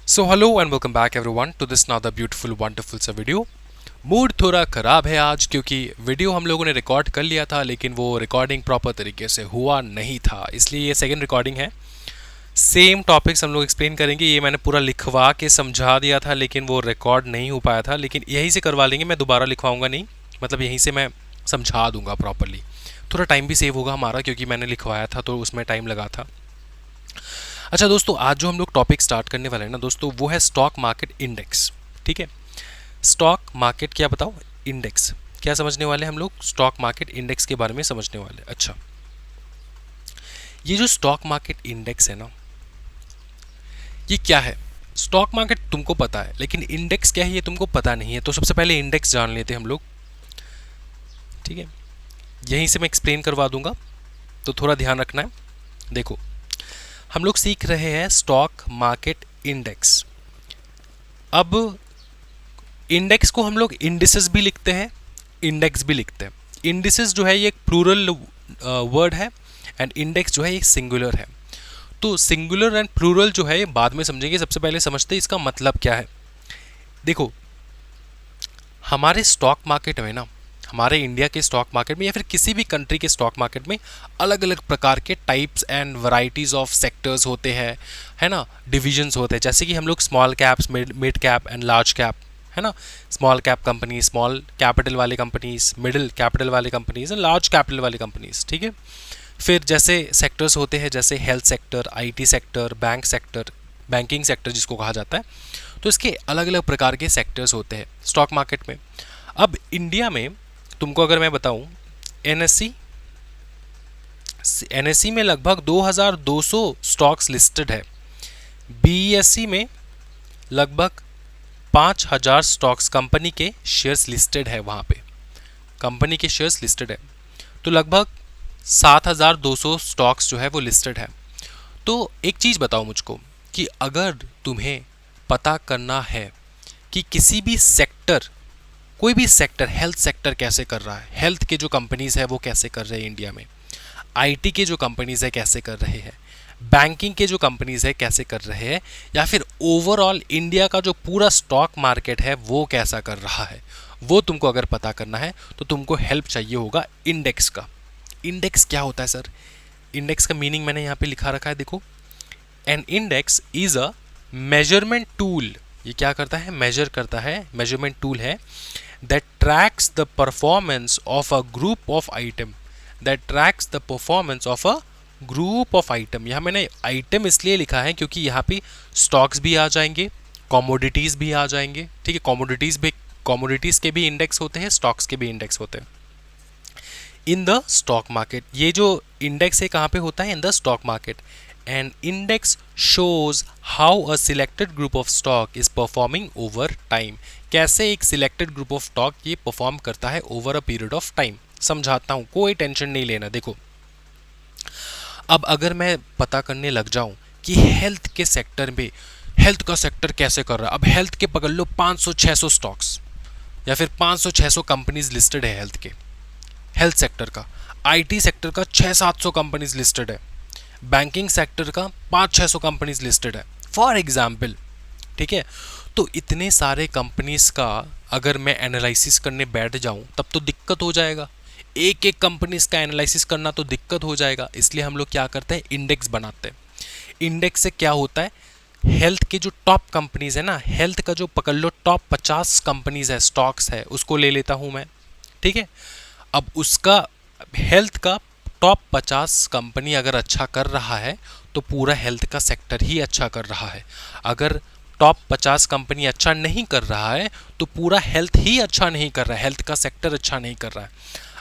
So hello and welcome back everyone to this now the beautiful wonderful सा video. Mood थोड़ा ख़राब है आज क्योंकि वीडियो हम लोगों ने रिकॉर्ड कर लिया था लेकिन वो रिकॉर्डिंग प्रॉपर तरीके से हुआ नहीं था, इसलिए ये सेकंड रिकॉर्डिंग है। सेम टॉपिक्स हम लोग एक्सप्लेन करेंगे। ये मैंने पूरा लिखवा के समझा दिया था लेकिन वो रिकॉर्ड नहीं हो पाया था, लेकिन यहीं से करवा लेंगे। मैं दोबारा लिखवाऊंगा नहीं, मतलब यहीं से मैं समझा दूंगा प्रॉपरली। थोड़ा टाइम भी सेव होगा हमारा क्योंकि मैंने लिखवाया था तो उसमें टाइम लगा था। अच्छा दोस्तों, आज जो हम लोग टॉपिक स्टार्ट करने वाले हैं ना दोस्तों, वो है स्टॉक मार्केट इंडेक्स। ठीक है, स्टॉक मार्केट क्या बताओ, इंडेक्स क्या समझने वाले हम लोग, स्टॉक मार्केट इंडेक्स के बारे में समझने वाले। अच्छा, ये जो स्टॉक मार्केट इंडेक्स है ना, ये क्या है? स्टॉक मार्केट तुमको पता है लेकिन इंडेक्स क्या है ये तुमको पता नहीं है। तो सबसे पहले इंडेक्स जान लेते हैं हम लोग। ठीक है, यहीं से मैं एक्सप्लेन करवा दूंगा तो थोड़ा ध्यान रखना है। देखो, हम लोग सीख रहे हैं स्टॉक मार्केट इंडेक्स। अब इंडेक्स को हम लोग इंडिसेस भी लिखते हैं, इंडेक्स भी लिखते हैं। इंडिसेस जो है ये एक प्लूरल वर्ड है एंड इंडेक्स जो है एक सिंगुलर है। तो सिंगुलर एंड प्लूरल जो है ये बाद में समझेंगे, सबसे पहले समझते हैं इसका मतलब क्या है। देखो, हमारे स्टॉक मार्केट में ना, हमारे इंडिया के स्टॉक मार्केट में या फिर किसी भी कंट्री के स्टॉक मार्केट में अलग अलग प्रकार के types and varieties of sectors होते हैं, है ना, डिविजन्स होते हैं। जैसे कि हम लोग small caps, mid cap and large cap, है ना, small cap company, small capital वाले कंपनीज, मिडिल कैपिटल वाले कंपनीज एंड लार्ज कैपिटल वाले कंपनीज। ठीक है, फिर जैसे सेक्टर्स होते हैं जैसे health sector, IT sector, bank sector, banking sector जिसको कहा जाता है। तो इसके अलग अलग प्रकार के सेक्टर्स होते हैं स्टॉक मार्केट में। अब इंडिया में तुमको अगर मैं बताऊं, एनएससी में लगभग 2200 स्टॉक्स लिस्टेड है। बीईएससी में लगभग 5000 स्टॉक्स, कंपनी के शेयर्स लिस्टेड है, वहाँ पे कंपनी के शेयर्स लिस्टेड है। तो लगभग 7200 स्टॉक्स जो है वो लिस्टेड है। तो एक चीज़ बताओ मुझको कि अगर तुम्हें पता करना है कि किसी भी सेक्टर, कोई भी सेक्टर, हेल्थ सेक्टर कैसे कर रहा है, हेल्थ के जो कंपनीज है वो कैसे कर रहे हैं इंडिया में, आईटी के जो कंपनीज है कैसे कर रहे हैं, बैंकिंग के जो कंपनीज है कैसे कर रहे हैं, या फिर ओवरऑल इंडिया का जो पूरा स्टॉक मार्केट है वो कैसा कर रहा है, वो तुमको अगर पता करना है तो तुमको हेल्प चाहिए होगा इंडेक्स का। इंडेक्स क्या होता है सर? इंडेक्स का मीनिंग मैंने यहाँ पे लिखा रखा है, देखो। An index is a measurement tool. ये क्या करता है? मेजर करता है, मेजरमेंट टूल है। that tracks the performance of a group of item, that tracks the performance of a group of item। यहाँ मैंने आइटम इसलिए लिखा है क्योंकि यहाँ पे स्टॉक्स भी आ जाएंगे, कॉमोडिटीज़ भी आ जाएंगे। ठीक है, कॉमोडिटीज़ के भी इंडेक्स होते हैं, स्टॉक्स के भी इंडेक्स होते हैं इन द स्टॉक मार्केट। ये जो इंडेक्स है कहाँ पे होता है? In the stock market. And index shows how a selected group of stock is performing over time. कैसे एक सिलेक्टेड ग्रुप ऑफ स्टॉक ये परफॉर्म करता है over a period of time. समझाता हूँ, कोई टेंशन नहीं लेना। देखो, अब अगर मैं पता करने लग जाऊं कि हेल्थ के सेक्टर में, हेल्थ का सेक्टर कैसे कर रहा है, अब हेल्थ के पकड़ लो 500-600 स्टॉक्स या फिर 500-600 कंपनीज लिस्टेड है हेल्थ के, हेल्थ सेक्टर का। आईटी सेक्टर का 600-700 कंपनीज लिस्टेड है। बैंकिंग सेक्टर का 500-600 कंपनीज लिस्टेड है, फॉर एग्जाम्पल। ठीक है, तो इतने सारे कंपनीज का अगर मैं एनालिसिस करने बैठ जाऊं तब तो दिक्कत हो जाएगा। एक एक कंपनीज का एनालिसिस करना तो दिक्कत हो जाएगा, इसलिए हम लोग क्या करते हैं? इंडेक्स बनाते हैं। इंडेक्स से क्या होता है? हेल्थ के जो टॉप कंपनीज है ना, हेल्थ का जो पकड़ लो टॉप 50 कंपनीज है, स्टॉक्स है, उसको ले लेता हूं मैं। ठीक है, अब उसका हेल्थ का टॉप 50 कंपनी अगर अच्छा कर रहा है तो पूरा हेल्थ का सेक्टर ही अच्छा कर रहा है। अगर टॉप 50 कंपनी अच्छा नहीं कर रहा है तो पूरा हेल्थ ही अच्छा नहीं कर रहा है, हेल्थ का सेक्टर अच्छा नहीं कर रहा है।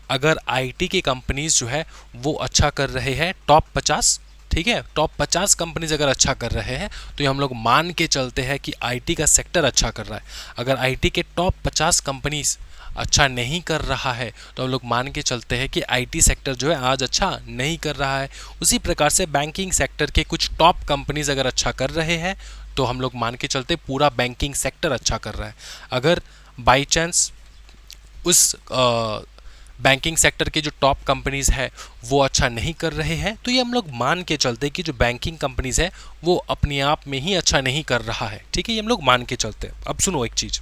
अगर आईटी की कंपनीज जो है वो अच्छा कर रहे हैं, टॉप 50, ठीक है, टॉप 50 कंपनीज अगर अच्छा कर रहे हैं तो ये हम लोग मान के चलते हैं कि आईटी का सेक्टर अच्छा कर रहा है। अगर आईटी के टॉप 50 कंपनीज अच्छा नहीं कर रहा है तो हम लोग मान के चलते हैं कि आईटी सेक्टर जो है आज अच्छा नहीं कर रहा है। उसी प्रकार से बैंकिंग सेक्टर के कुछ टॉप कंपनीज अगर अच्छा कर रहे हैं तो हम लोग मान के चलते पूरा बैंकिंग सेक्टर अच्छा कर रहा है। अगर बाई चांस उस बैंकिंग सेक्टर के जो टॉप कंपनीज है वो अच्छा नहीं कर रहे हैं, तो ये हम लोग मान के चलते हैं कि जो बैंकिंग कंपनीज है वो अपने आप में ही अच्छा नहीं कर रहा है। ठीक है, ये हम लोग मान के चलते हैं। अब सुनो एक चीज,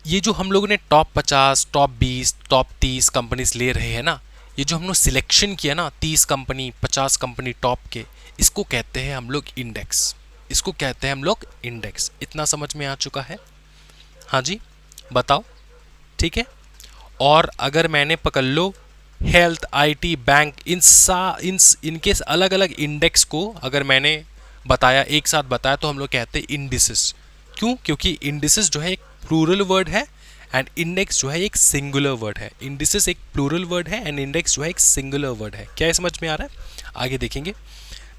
ये जो हम लोगों ने टॉप 50, टॉप 20, टॉप 30 कंपनीज ले रहे हैं ना, ये जो हम लोग सिलेक्शन किया ना 30 कंपनी 50 कंपनी टॉप के, इसको कहते हैं हम लोग इंडेक्स। इसको कहते हैं हम लोग इंडेक्स। इतना समझ में आ चुका है? हाँ जी, बताओ। ठीक है, और अगर मैंने पकड़ लो हेल्थ, आईटी, बैंक, इनके अलग अलग इंडेक्स को अगर मैंने बताया, एक साथ बताया, तो हम लोग कहते हैं इंडिसेस। क्यों? क्योंकि इंडिसेस जो है एक प्लूरल वर्ड है एंड इंडेक्स जो है एक सिंगुलर वर्ड है। इंडिसेस एक प्लूरल वर्ड है एंड इंडेक्स जो है एक सिंगुलर वर्ड है। क्या समझ में आ रहा है? आगे देखेंगे।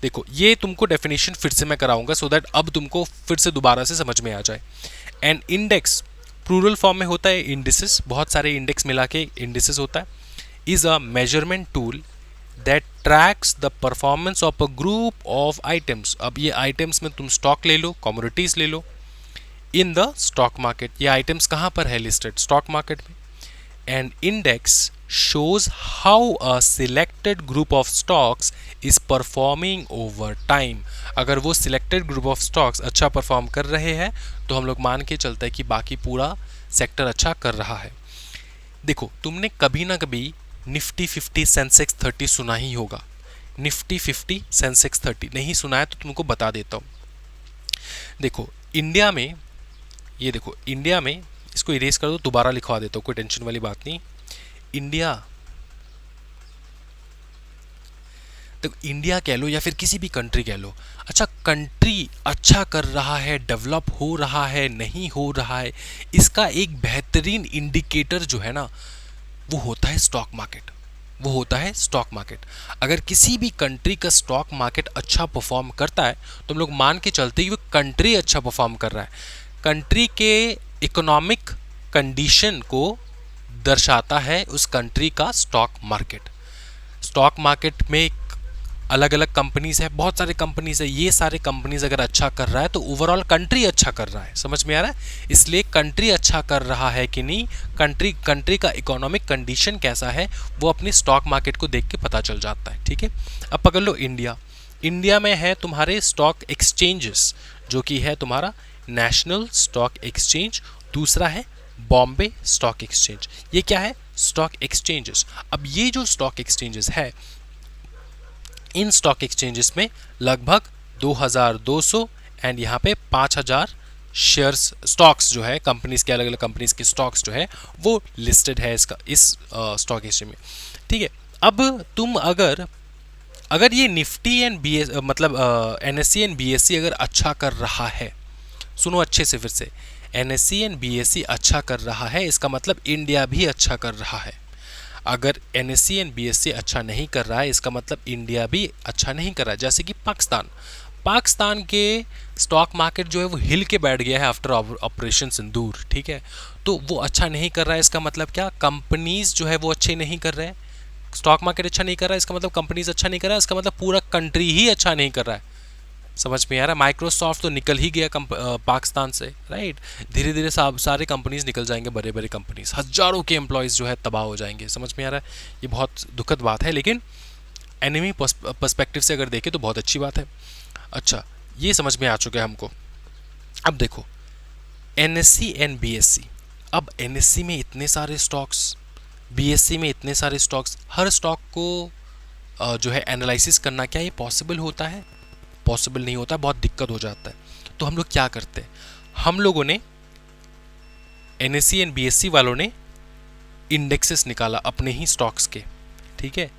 देखो, ये तुमको डेफिनेशन फिर से मैं कराऊंगा सो दैट अब तुमको फिर से दोबारा से समझ में आ जाए। एंड इंडेक्स प्लूरल फॉर्म में होता है इंडिसेस, बहुत सारे इंडेक्स मिला के इंडिसेस होता है। Is a measurement tool that tracks the performance of a group of items. अब ये आइटम्स में तुम स्टॉक ले लो, कमोडिटीज ले लो, इन द स्टॉक मार्केट। ये आइटम्स कहाँ पर है लिस्टेड? स्टॉक मार्केट में। And index shows how a selected group of stocks is performing over time। अगर वो selected group of stocks अच्छा परफॉर्म कर रहे हैं तो हम लोग मान के चलते हैं कि बाकी पूरा सेक्टर अच्छा कर रहा है। देखो, तुमने कभी ना कभी निफ्टी 50 सेंसेक्स 30 सुना ही होगा। निफ्टी 50 सेंसेक्स 30 नहीं सुना है तो तुमको बता देता हूँ। देखो इंडिया में, ये देखो इंडिया में, इसको इरेज कर दो, दोबारा लिखवा देता हूँ, कोई टेंशन वाली बात नहीं। इंडिया, तो इंडिया कह लो या फिर किसी भी कंट्री कह लो, अच्छा कंट्री अच्छा कर रहा है, डेवलप हो रहा है, नहीं हो रहा है, इसका एक बेहतरीन इंडिकेटर जो है ना वो होता है स्टॉक मार्केट। वो होता है स्टॉक मार्केट। अगर किसी भी कंट्री का स्टॉक मार्केट अच्छा परफॉर्म करता है तो हम लोग मान के चलते हैं कि वो कंट्री अच्छा परफॉर्म कर रहा है। कंट्री के इकोनॉमिक कंडीशन को दर्शाता है उस कंट्री का स्टॉक मार्केट। स्टॉक मार्केट में अलग अलग कंपनीज है, बहुत सारे कंपनीज है, ये सारे कंपनीज अगर अच्छा कर रहा है तो ओवरऑल कंट्री अच्छा कर रहा है। समझ में आ रहा है? इसलिए कंट्री अच्छा कर रहा है कि नहीं, कंट्री का इकोनॉमिक कंडीशन कैसा है वो अपनी स्टॉक मार्केट को देख के पता चल जाता है। ठीक है, अब पकड़ लो इंडिया। इंडिया में है तुम्हारे स्टॉक एक्सचेंजेस, जो कि है तुम्हारा नेशनल स्टॉक एक्सचेंज, दूसरा है बॉम्बे स्टॉक एक्सचेंज। ये क्या है? Stock exchanges. अब ये जो स्टॉक एक्सचेंजेस है, इन स्टॉक एक्सचेंजेस में लगभग 2200 एंड यहाँ पे 5000 शेयर्स, स्टॉक्स जो है कंपनीज के, अलग अलग कंपनीज के स्टॉक्स जो है वो लिस्टेड है इसका, इस स्टॉक एक्सचेंज में। ठीक है, अब तुम अगर ये निफ्टी एंड बीएस मतलब एनएससी एंड बीएससी अगर अच्छा कर रहा है, सुनो अच्छे से फिर से, एनएससी एंड बीएससी अच्छा कर रहा है, इसका मतलब इंडिया भी अच्छा कर रहा है। अगर एनएससी एंड बीएससी अच्छा नहीं कर रहा है, इसका मतलब इंडिया भी अच्छा नहीं कर रहा है। जैसे कि पाकिस्तान के स्टॉक मार्केट जो है वो हिल के बैठ गया है आफ्टर ऑपरेशन सिंदूर। ठीक है, तो वो अच्छा नहीं कर रहा है, इसका मतलब क्या? कंपनीज जो है वो अच्छे नहीं कर रहे हैं। स्टॉक मार्केट अच्छा नहीं कर रहा है, इसका मतलब कंपनीज अच्छा नहीं कर रहा है, इसका मतलब पूरा कंट्री ही अच्छा नहीं कर रहा है। समझ में आ रहा है? माइक्रोसॉफ्ट तो निकल ही गया पाकिस्तान से, राइट? धीरे धीरे सारे कंपनीज निकल जाएंगे, बड़े बड़े कंपनीज, हजारों के एम्प्लॉयज़ जो है तबाह हो जाएंगे। समझ में आ रहा है? ये बहुत दुखद बात है, लेकिन एनिमी पर्सपेक्टिव से अगर देखें तो बहुत अच्छी बात है। अच्छा, ये समझ में आ चुका है हमको। अब देखो एनएससी एंड बीएससी। अब एनएससी में इतने सारे स्टॉक्स, बीएससी में इतने सारे स्टॉक्स, हर स्टॉक को जो है एनालिसिस करना, क्या ये पॉसिबल होता है? पॉसिबल नहीं होता, बहुत दिक्कत हो जाता है। तो हम लोग क्या करते हैं, हम लोगों ने एनएससी एंड बीएससी वालों ने इंडेक्सेस निकाला अपने ही स्टॉक्स के। ठीक है,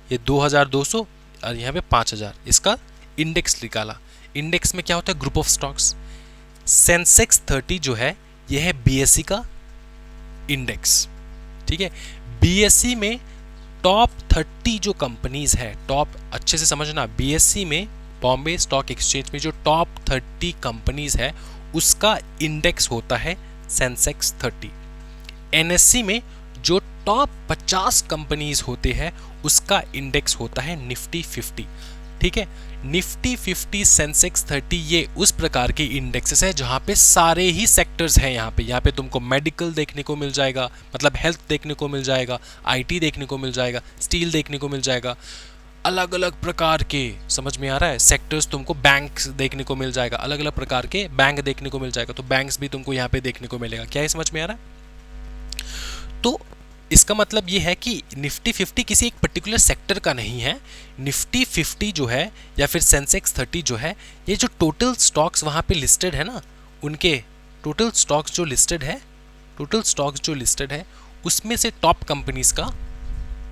ये 2200 और यहाँ पे 5000, इसका इंडेक्स निकाला। इंडेक्स में क्या होता है? Group of stocks. सेंसेक्स 30 जो है ये है बीएससी का इंडेक्स। ठीक है, बीएससी में टॉप 30 जो कंपनीज है, टॉप अच्छे से समझना, बीएससी में बॉम्बे स्टॉक एक्सचेंज में जो टॉप 30 कंपनीज है उसका इंडेक्स होता है सेंसेक्स 30। एनएससी में जो टॉप 50 कंपनीज होते हैं उसका इंडेक्स होता है निफ्टी 50। ठीक है। निफ्टी 50, सेंसेक्स 30 ये उस प्रकार के इंडेक्सेस है जहां पे सारे ही सेक्टर्स हैं। यहाँ पे तुमको मेडिकल देखने को मिल जाएगा, मतलब हेल्थ देखने को मिल जाएगा, आईटी देखने को मिल जाएगा, स्टील देखने को मिल जाएगा, अलग अलग प्रकार के, समझ में आ रहा है, सेक्टर्स तुमको बैंक्स देखने को मिल जाएगा, अलग अलग प्रकार के बैंक देखने को मिल जाएगा, तो बैंक्स भी तुमको यहाँ पे देखने को मिलेगा। क्या है समझ में आ रहा है? तो इसका मतलब ये है कि निफ्टी 50 किसी एक पर्टिकुलर सेक्टर का नहीं है। निफ्टी 50 जो है या फिर सेंसेक्स 30 जो है, ये जो टोटल स्टॉक्स वहाँ पे लिस्टेड है ना, उनके टोटल स्टॉक्स जो लिस्टेड है उसमें से टॉप कंपनीज का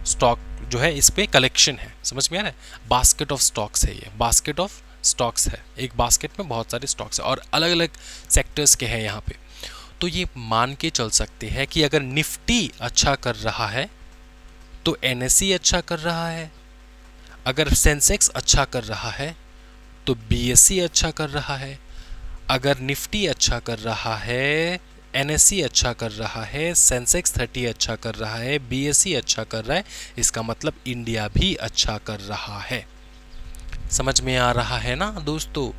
स्टॉक जो है इस पे कलेक्शन है। समझ में आ रहा है? बास्केट ऑफ स्टॉक्स है, ये बास्केट ऑफ स्टॉक्स है, एक बास्केट में बहुत सारे स्टॉक्स है और अलग अलग सेक्टर्स के हैं यहाँ पे। तो ये मान के चल सकते हैं कि अगर निफ्टी अच्छा कर रहा है तो एनएसई अच्छा कर रहा है, अगर सेंसेक्स अच्छा कर रहा है तो बीएसई अच्छा कर रहा है, अगर निफ्टी अच्छा कर रहा है, एनएसई अच्छा कर रहा है, सेंसेक्स 30 अच्छा कर रहा है, बीएसई अच्छा कर रहा है, इसका मतलब इंडिया भी अच्छा कर रहा है। समझ में आ रहा है ना दोस्तों?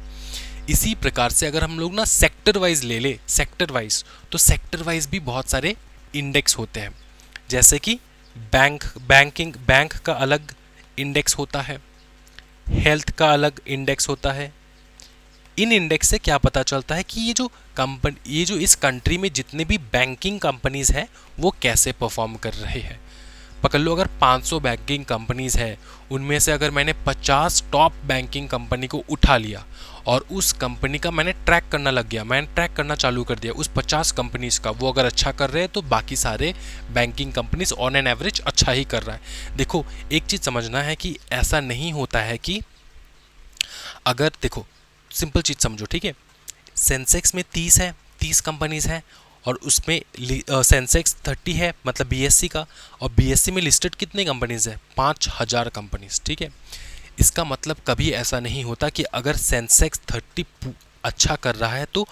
इसी प्रकार से अगर हम लोग ना सेक्टर वाइज ले ले, तो सेक्टर वाइज भी बहुत सारे इंडेक्स होते हैं। जैसे कि बैंक का अलग इंडेक्स होता है, हेल्थ का अलग इंडेक्स होता है। इन इंडेक्स से क्या पता चलता है कि ये जो इस कंट्री में जितने भी बैंकिंग कंपनीज हैं वो कैसे परफॉर्म कर रहे हैं। पकड़ लो, अगर 500 बैंकिंग कंपनीज है, उनमें से अगर मैंने 50 टॉप बैंकिंग कंपनी को उठा लिया और उस कंपनी का मैंने ट्रैक करना चालू कर दिया उस 50 कंपनीज का, वो अगर अच्छा कर रहे हैं तो बाकी सारे banking companies on an average अच्छा ही कर रहा है। देखो, एक चीज़ समझना है कि ऐसा नहीं होता है कि अगर, देखो सिंपल चीज़ समझो, ठीक है, सेंसेक्स में 30 कंपनीज हैं और उसमें सेंसेक्स 30 है, मतलब बीएससी का, और बीएससी में लिस्टेड कितने कंपनीज है? 5000 कंपनीज, ठीक है। इसका मतलब कभी ऐसा नहीं होता कि अगर सेंसेक्स 30 अच्छा कर रहा है तो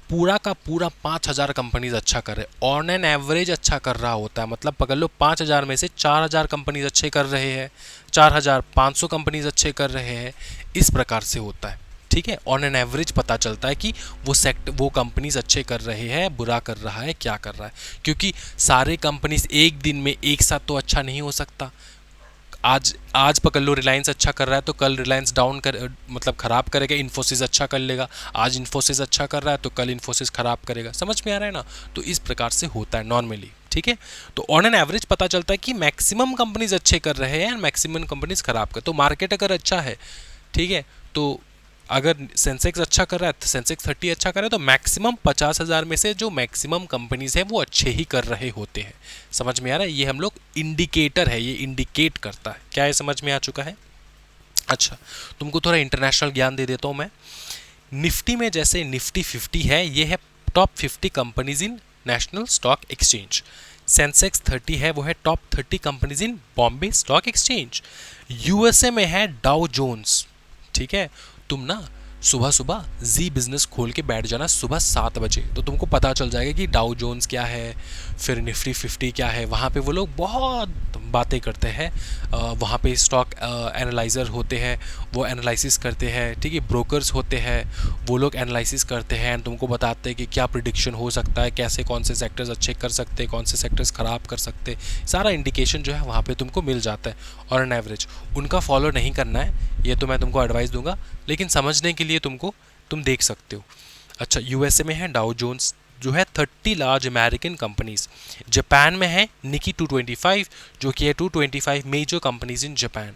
पूरा का पूरा 5000 कंपनीज अच्छा कर रहे हैं। ऑन एन एवरेज अच्छा कर रहा होता है, मतलब पकड़ लो 5000 में से 4000 कंपनीज अच्छे कर रहे हैं, 4500 कंपनीज अच्छे कर रहे हैं, इस प्रकार से होता है, ठीक है। ऑन एन एवरेज पता चलता है कि वो कंपनीज अच्छे कर रहे हैं, बुरा कर रहा है, क्या कर रहा है, क्योंकि सारे कंपनीज एक दिन में एक साथ तो अच्छा नहीं हो सकता। आज पकड़ लो रिलायंस अच्छा कर रहा है तो कल रिलायंस मतलब खराब करेगा, इन्फोसिस अच्छा कर लेगा। आज इन्फोसिस अच्छा कर रहा है तो कल इन्फोसिस खराब करेगा। समझ में आ रहा है ना? तो इस प्रकार से होता है नॉर्मली, ठीक है। तो ऑन एन एवरेज पता चलता है कि मैक्सिमम कंपनीज अच्छे कर रहे हैं, मैक्सिमम कंपनीज खराब कर। तो मार्केट अगर अच्छा है, ठीक है, तो अगर सेंसेक्स अच्छा कर रहा है, सेंसेक्स 30 अच्छा कर रहा है, तो मैक्सिमम 50,000 में से जो मैक्सिमम कंपनीज हैं वो अच्छे ही कर रहे होते हैं। समझ में आ रहा है? ये हम लोग इंडिकेटर है, ये इंडिकेट करता है। क्या है, समझ में आ चुका है? अच्छा, तुमको थोड़ा इंटरनेशनल ज्ञान दे देता हूँ मैं। निफ्टी में जैसे निफ्टी 50 है, ये है top 50 companies in national stock exchange. Sensex 30 है, वो है top 30 companies in Bombay stock exchange. USA में है डाउ जोन्स, ठीक है। तुम ना सुबह सुबह जी बिजनेस खोल के बैठ जाना सुबह 7 बजे, तो तुमको पता चल जाएगा कि डाउ जोन्स क्या है, फिर निफ्टी 50 क्या है। वहाँ पे वो लोग बहुत बातें करते हैं, वहाँ पे स्टॉक एनालाइज़र होते हैं, वो एनालिसिस करते हैं, ठीक है। ब्रोकर्स होते हैं, वो लोग एनालिसिस करते हैं, तुमको बताते हैं कि क्या प्रिडिक्शन हो सकता है, कैसे कौन से सेक्टर्स अच्छे कर सकते हैं, कौन से सेक्टर्स ख़राब कर सकते हैं। सारा इंडिकेशन जो है वहाँ पे तुमको मिल जाता है और एन एवरेज। उनका फॉलो नहीं करना है, ये तो मैं तुमको एडवाइस दूंगा, लेकिन समझने के लिए तुम देख सकते हो। अच्छा, यूएसए में है डाउ जोन्स जो है 30 लार्ज अमेरिकन कंपनीज। जापान में है निकी 225 जो कि है 225 major companies in Japan.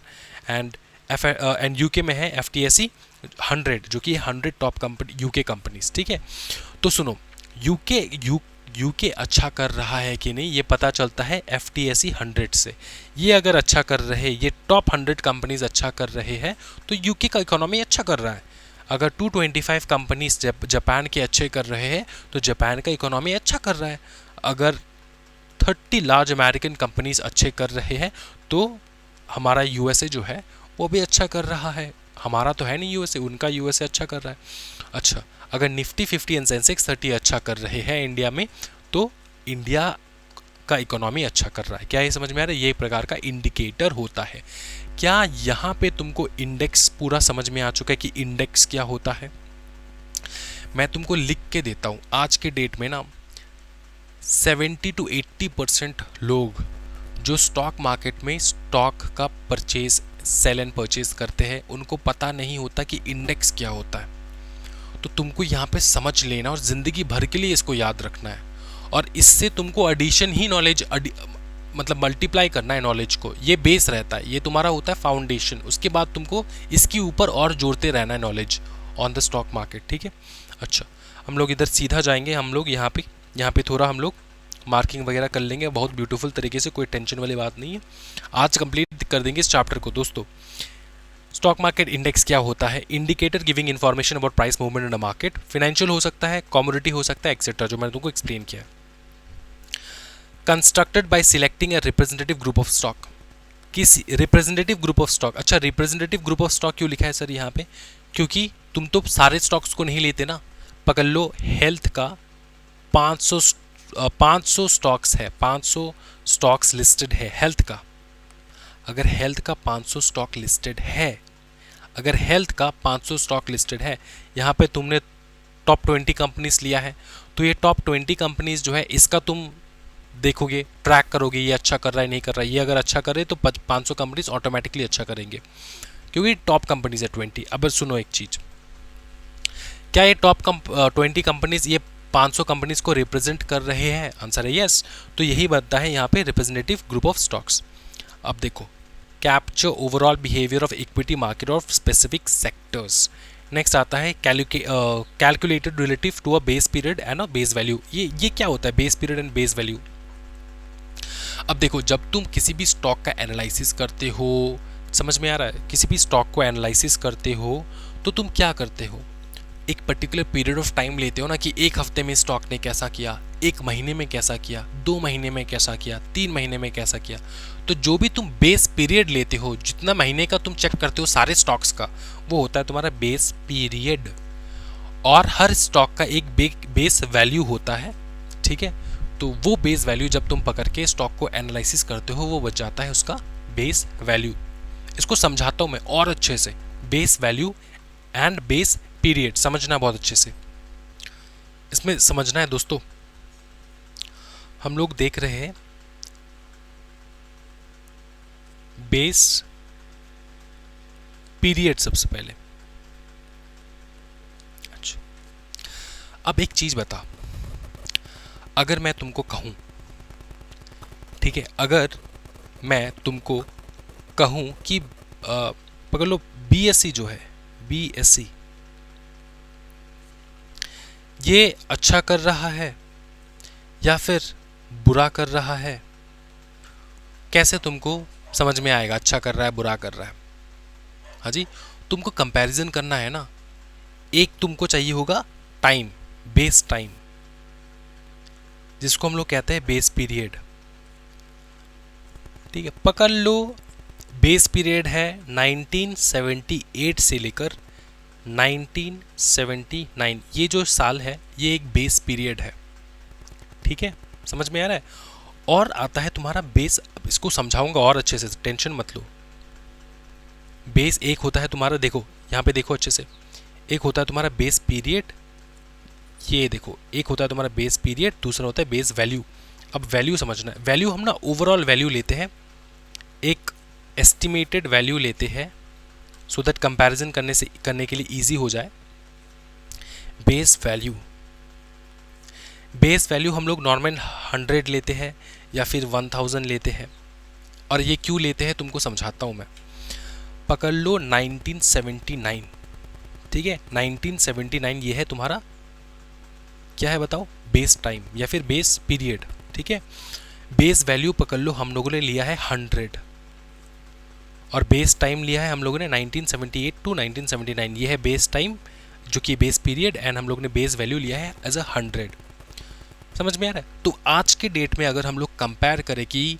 And UK में है एफटीएसई 100 जो कि 100 टॉप कंपनी यूके कंपनीज, ठीक है। तो सुनो, यूके अच्छा कर रहा है कि नहीं ये पता चलता है एफटीएसई 100 से। ये अगर अच्छा कर रहे, ये टॉप 100 कंपनीज अच्छा कर रहे हैं तो यूके का इकोनॉमी अच्छा कर रहा है। अगर 225 कंपनीज जापान के अच्छे कर रहे हैं तो जापान का इकोनॉमी अच्छा कर रहा है। अगर 30 लार्ज अमेरिकन कंपनीज अच्छे कर रहे हैं तो हमारा यूएसए जो है वो भी अच्छा कर रहा है। हमारा तो है नहीं यूएसए, उनका यूएसए अच्छा कर रहा है। अच्छा, अगर निफ्टी 50 एंड सेंसेक्स 30 अच्छा कर रहे हैं इंडिया में तो इंडिया का इकोनॉमी अच्छा कर रहा है। क्या ये समझ में आ रहा है? ये एक प्रकार का इंडिकेटर होता है। क्या यहाँ पे तुमको इंडेक्स पूरा समझ में आ चुका है कि इंडेक्स क्या होता है? मैं तुमको लिख के देता हूँ। आज के डेट में ना 70 to 80% लोग जो स्टॉक मार्केट में स्टॉक का परचेज सेल एंड परचेज करते हैं, उनको पता नहीं होता कि इंडेक्स क्या होता है। तो तुमको यहाँ पे समझ लेना और ज़िंदगी भर के लिए इसको याद रखना है, और इससे तुमको एडिशन ही नॉलेज मतलब मल्टीप्लाई करना है नॉलेज को। ये बेस रहता है, ये तुम्हारा होता है फाउंडेशन। उसके बाद तुमको इसके ऊपर और जोड़ते रहना है knowledge on the stock market. ठीक है, अच्छा हम लोग इधर सीधा जाएंगे। हम लोग यहाँ पे थोड़ा हम लोग मार्किंग वगैरह कर लेंगे बहुत ब्यूटीफुल तरीके से, कोई टेंशन वाली बात नहीं है। आज कंप्लीट कर देंगे इस चैप्टर को दोस्तों। स्टॉक मार्केट इंडेक्स क्या होता है? Indicator giving information about price movement in the market. Financial हो सकता है, कमोडिटी हो सकता है, एक्सेट्रा, जो मैंने तुमको एक्सप्लेन किया है। Constructed by selecting a representative group of stock. किस रिप्रेजेंटेटिव ग्रुप ऑफ स्टॉक? अच्छा, रिप्रेजेंटेटिव ग्रुप ऑफ स्टॉक क्यों लिखा है सर यहाँ पे? क्योंकि तुम तो सारे स्टॉक्स को नहीं लेते ना। पकड़ लो, हेल्थ का 500 स्टॉक्स है, 500 स्टॉक्स लिस्टेड है हेल्थ का। अगर हेल्थ का 500 स्टॉक लिस्टेड है, अगर हेल्थ का 500 स्टॉक लिस्टेड है, यहाँ पे तुमने टॉप 20 कंपनीज लिया है, तो ये टॉप 20 कंपनीज जो है इसका तुम देखोगे, ट्रैक करोगे, ये अच्छा कर रहा है नहीं कर रहा है। ये अगर अच्छा करे तो 500 कंपनीज ऑटोमेटिकली अच्छा करेंगे, क्योंकि टॉप कंपनीज है 20। अब सुनो एक चीज़, क्या ये टॉप 20 कंपनीज ये 500 कंपनीज को रिप्रेजेंट कर रहे हैं? आंसर है यस। तो यही बनता है यहाँ पे रिप्रेजेंटेटिव ग्रुप ऑफ स्टॉक्स। अब देखो, capture overall behaviour of equity market of specific sectors. Next आता है calculated relative to a base period and a base value. ये क्या होता है base period and base value? अब देखो, जब तुम किसी भी स्टॉक का एनालिसिस करते हो, समझ में आ रहा है, किसी भी स्टॉक को एनालिसिस करते हो तो तुम क्या करते हो? एक पर्टिकुलर पीरियड ऑफ टाइम लेते हो ना, कि एक हफ्ते में स्टॉक ने कैसा किया, एक महीने में कैसा किया, 2 महीने में कैसा किया, 3 महीने में कैसा किया। तो जो भी तुम बेस पीरियड लेते हो, जितना महीने का तुम चेक करते हो सारे स्टॉक्स का, वो होता है तुम्हारा बेस पीरियड। और हर स्टॉक का एक बेस वैल्यू होता है। ठीक है, तो वो बेस वैल्यू जब तुम पकड़ के स्टॉक को एनालिसिस करते हो, वो बच जाता है उसका बेस वैल्यू। इसको समझाता हूं मैं और अच्छे से। Base value and base period समझना बहुत अच्छे से। इसमें समझना है दोस्तों, हम लोग देख रहे हैं बेस पीरियड सबसे पहले। अच्छा, अब एक चीज बता, अगर मैं तुमको कहूं, ठीक है, अगर मैं तुमको कहूं कि पकड़ लो बीएससी जो है, बीएससी ये अच्छा कर रहा है या फिर बुरा कर रहा है, कैसे तुमको समझ में आएगा अच्छा कर रहा है बुरा कर रहा है? हाँ जी, तुमको कंपैरिजन करना है ना। एक तुमको चाहिए होगा टाइम, बेस टाइम, जिसको हम लोग कहते हैं बेस पीरियड। ठीक है, पकड़ लो बेस पीरियड है 1978 से लेकर 1979। ये जो साल है ये एक बेस पीरियड है। ठीक है, समझ में आ रहा है? और आता है तुम्हारा बेस, अब इसको समझाऊंगा और अच्छे से, टेंशन मत लो। बेस एक होता है तुम्हारा, देखो यहाँ पे देखो अच्छे से, एक होता है तुम्हारा बेस पीरियड, ये देखो एक होता है तुम्हारा बेस पीरियड, दूसरा होता है बेस वैल्यू। अब वैल्यू समझना है, वैल्यू हम ना ओवरऑल वैल्यू लेते हैं, एक एस्टिमेटेड वैल्यू लेते हैं, सो दैट कंपैरिजन करने के लिए इजी हो जाए। बेस वैल्यू, बेस वैल्यू हम लोग नॉर्मल 100 लेते हैं या फिर 1000 लेते हैं। और ये क्यों लेते हैं तुमको समझाता हूँ मैं। पकड़ लो 1979, ठीक है, 1979 ये है तुम्हारा क्या है बताओ? बेस टाइम या फिर बेस पीरियड। ठीक है, बेस वैल्यू पकड़ लो हम लोगों ने लिया है 100 और बेस टाइम लिया है हम लोगों ने 1978 टू 1979। ये है बेस टाइम जो कि बेस पीरियड, एंड हम लोग ने बेस वैल्यू लिया है एज अ 100। समझ में आ रहा है? तो आज के डेट में अगर हम लोग कंपेयर करें कि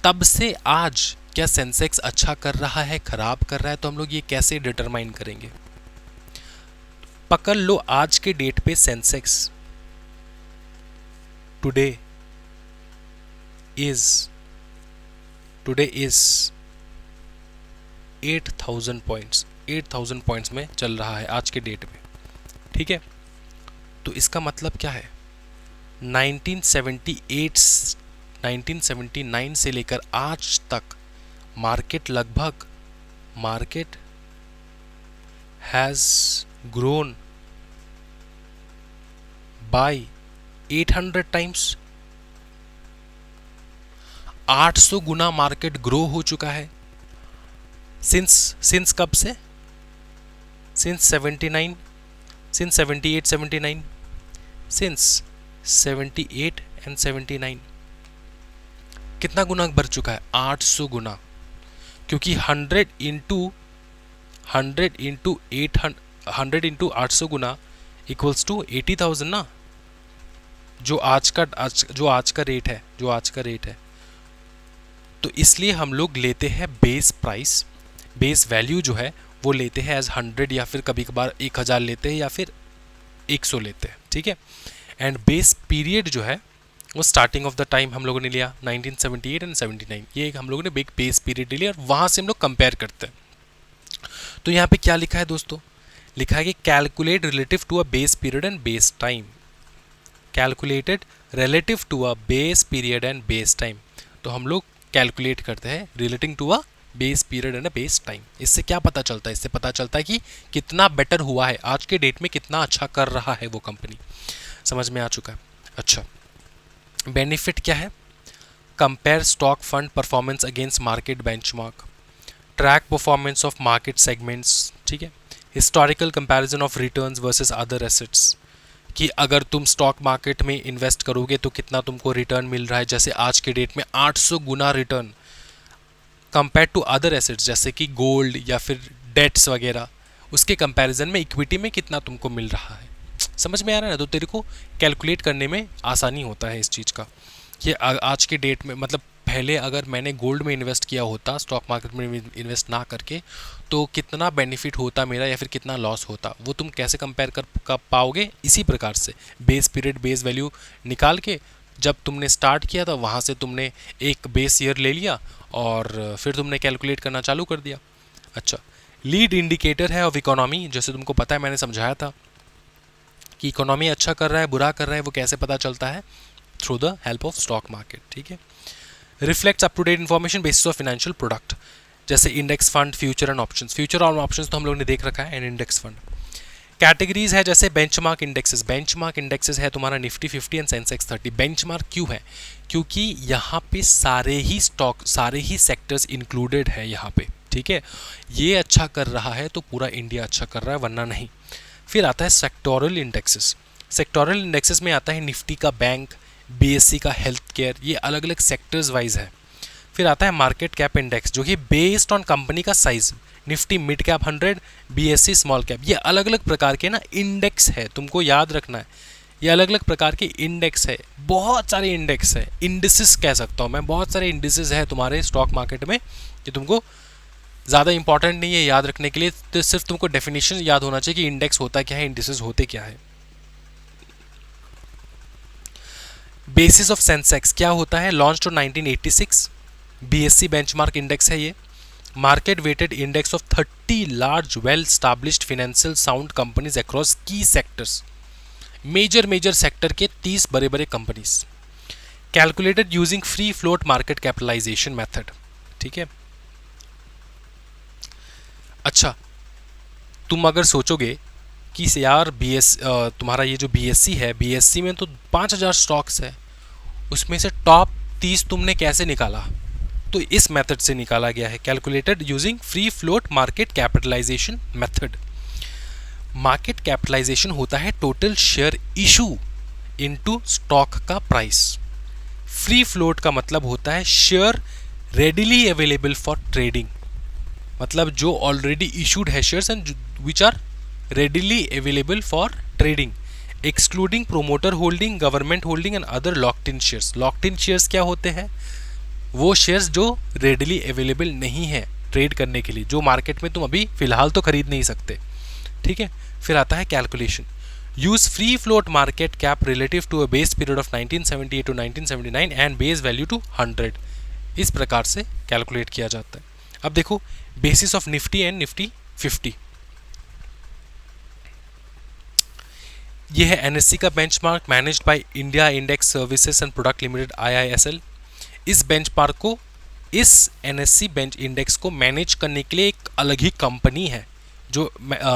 तब से आज क्या सेंसेक्स अच्छा कर रहा है खराब कर रहा है, तो हम लोग ये कैसे डिटरमाइन करेंगे? पकड़ लो आज के डेट पे Sensex today is 8,000 points, 8,000 points में चल रहा है आज के डेट में, ठीक है। तो इसका मतलब क्या है, 1979 से लेकर आज तक market has grown by 800 times. 800 Guna market grow हो चुका है सिंस कब से, सिंस 78 79, सिंस 78 एंड 79 कितना गुना बढ़ चुका है, 800 गुना। क्योंकि 100 इंटू 800 गुना इक्वल्स टू 80,000 ना, जो आज का रेट है। तो इसलिए हम लोग लेते हैं बेस प्राइस, बेस वैल्यू जो है वो लेते हैं एज 100, या फिर कभी कभार 1000 लेते हैं, या फिर 100 लेते हैं, ठीक है। एंड बेस पीरियड जो है वो स्टार्टिंग ऑफ द टाइम हम लोगों ने लिया 1978 एंड 79, ये हम लोगों ने बिग बेस पीरियड लिया और वहाँ से हम लोग कंपेयर करते हैं। तो यहाँ पे क्या लिखा है दोस्तों, लिखा है कि calculate relative to a base period and base time, calculated relative to a base period and base time. तो हम लोग कैलकुलेट करते हैं relating to a base period and a base time. इससे क्या पता चलता है, इससे पता चलता है कि कितना बेटर हुआ है आज के डेट में, कितना अच्छा कर रहा है वो कंपनी। समझ में आ चुका है। अच्छा, बेनिफिट क्या है, compare stock fund performance against market benchmark, track performance of market segments, ठीक है। Historical comparison of returns versus other assets, कि अगर तुम स्टॉक मार्केट में इन्वेस्ट करोगे तो कितना तुमको रिटर्न मिल रहा है, जैसे आज के डेट में 800 गुना return compare to other assets जैसे कि गोल्ड या फिर डेट्स वगैरह, उसके कंपैरिजन में इक्विटी में कितना तुमको मिल रहा है। समझ में आ रहा है ना, तो तेरे को कैलकुलेट करने में आसानी होता है इस चीज़ का। ये आज के डेट में, मतलब पहले अगर मैंने गोल्ड में इन्वेस्ट किया होता, स्टॉक मार्केट में इन्वेस्ट ना करके, तो कितना बेनिफिट होता मेरा या फिर कितना लॉस होता, वो तुम कैसे कंपेयर कर पाओगे, इसी प्रकार से बेस पीरियड बेस वैल्यू निकाल के जब तुमने स्टार्ट किया था वहाँ से तुमने एक बेस ईयर ले लिया और फिर तुमने कैलकुलेट करना चालू कर दिया। अच्छा, लीड इंडिकेटर है ऑफ इकोनॉमी, जैसे तुमको पता है मैंने समझाया था कि इकोनॉमी अच्छा कर रहा है बुरा कर रहा है, वो कैसे पता चलता है, through the help of stock market, ठीक है। Reflects up to date information basis of financial product, जैसे index fund, future and options. Future और ऑप्शंस तो हम लोग ने देख रखा है, एंड इंडेक्स फंड। कैटेगरीज है जैसे बेंचमार्क इंडेक्सेस, बेंचमार्क इंडेक्सेस है तुम्हारा निफ्टी 50 एंड सेंसेक्स 30। बेंचमार्क क्यों है, क्योंकि यहाँ पे सारे ही स्टॉक, सारे ही सेक्टर्स इंक्लूडेड है यहाँ पे, ठीक है। ये अच्छा कर रहा है तो पूरा इंडिया अच्छा कर रहा है, वरना नहीं। फिर आता है सेक्टोरल इंडेक्सेस। सेक्टोरल इंडेक्सेस में आता है निफ्टी का बैंक, बीएससी का हेल्थ केयर, ये अलग अलग सेक्टर्स वाइज है। फिर आता है मार्केट कैप इंडेक्स, जो कि बेस्ड ऑन कंपनी का size, Nifty mid cap 100, BSc small cap, ये अलग अलग प्रकार के ना इंडेक्स है, तुमको याद रखना है, ये अलग अलग प्रकार के इंडेक्स है। बहुत सारे इंडेक्स है, इंडिसेस कह सकता हूँ मैं, बहुत सारे इंडिसेस है तुम्हारे स्टॉक मार्केट में, ये तुमको ज़्यादा इंपॉर्टेंट नहीं है याद रखने के लिए, तो सिर्फ तुमको डेफिनेशन याद होना चाहिए कि इंडेक्स होता क्या है, इंडिसेस होते क्या है। बेसिस ऑफ सेंसेक्स क्या होता है, launch to 1986, BSC benchmark index है ये, market weighted index of 30 large well established financial sound companies across key sectors, major sector के 30 बड़े बड़े companies, calculated using free float market capitalisation method, ठीक है। अच्छा, तुम अगर सोचोगे कि यार तुम्हारा ये जो बीएससी है, बीएससी में तो 5000 स्टॉक्स है, उसमें से टॉप 30 तुमने कैसे निकाला, तो इस मेथड से निकाला गया है, calculated using free float market capitalisation method. Market capitalisation होता है total share issue into stock का प्राइस। फ्री फ्लोट का मतलब होता है share readily available for trading, मतलब जो ऑलरेडी इशूड है shares and which are readily available for trading, excluding promoter holding, government holding and other locked in shares. Locked in shares क्या होते हैं, वो शेयर्स जो रेडिली अवेलेबल नहीं है ट्रेड करने के लिए, जो मार्केट में तुम अभी फिलहाल तो खरीद नहीं सकते, ठीक है। फिर आता है calculation, use free float market cap relative to a base period of 1978 to 1979 and base value to 100। इस प्रकार से कैलकुलेट किया जाता है। अब देखो basis of Nifty and Nifty 50। ये है एनएससी का benchmark managed by India index services and product limited IISL। इस बेंचमार्क को, इस एनएससी बेंच इंडेक्स को मैनेज करने के लिए एक अलग ही कंपनी है जो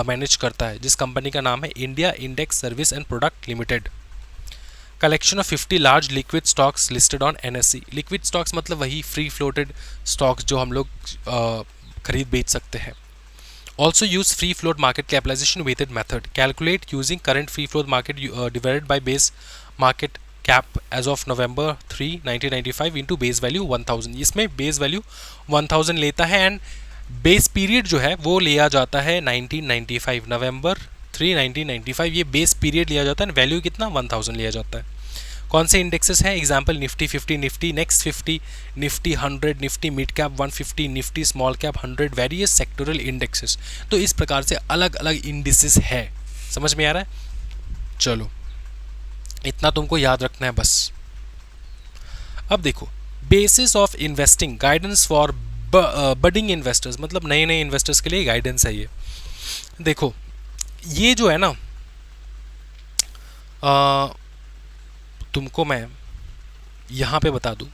मैनेज करता है, जिस कंपनी का नाम है India index service and product limited. Collection of 50 large liquid stocks listed on NSC. Liquid stocks मतलब वही फ्री फ्लोटेड स्टॉक्स जो हम लोग खरीद बेच सकते हैं। Also use free float market capitalization weighted method. Calculate using current free float market divided by base market cap as of November 3, 1995 into base value 1000. इसमें base value 1000 लेता है एंड base period जो है वो लिया जाता है 1995, नवंबर 3, 1995 ये base period लिया जाता है। वैल्यू कितना 1000 लिया जाता है। कौन से इंडेक्सेस हैं? Example Nifty 50, Nifty next 50, Nifty 100, Nifty mid cap 150, Nifty small cap 100, various sectoral indexes. तो इस प्रकार से अलग अलग इंडिसेस है। समझ में आ रहा है? चलो इतना तुमको याद रखना है बस। अब देखो basis of investing guidance for budding investors, मतलब नए नए इन्वेस्टर्स के लिए गाइडेंस है ये। देखो ये जो है ना तुमको मैं यहाँ पे बता दूँ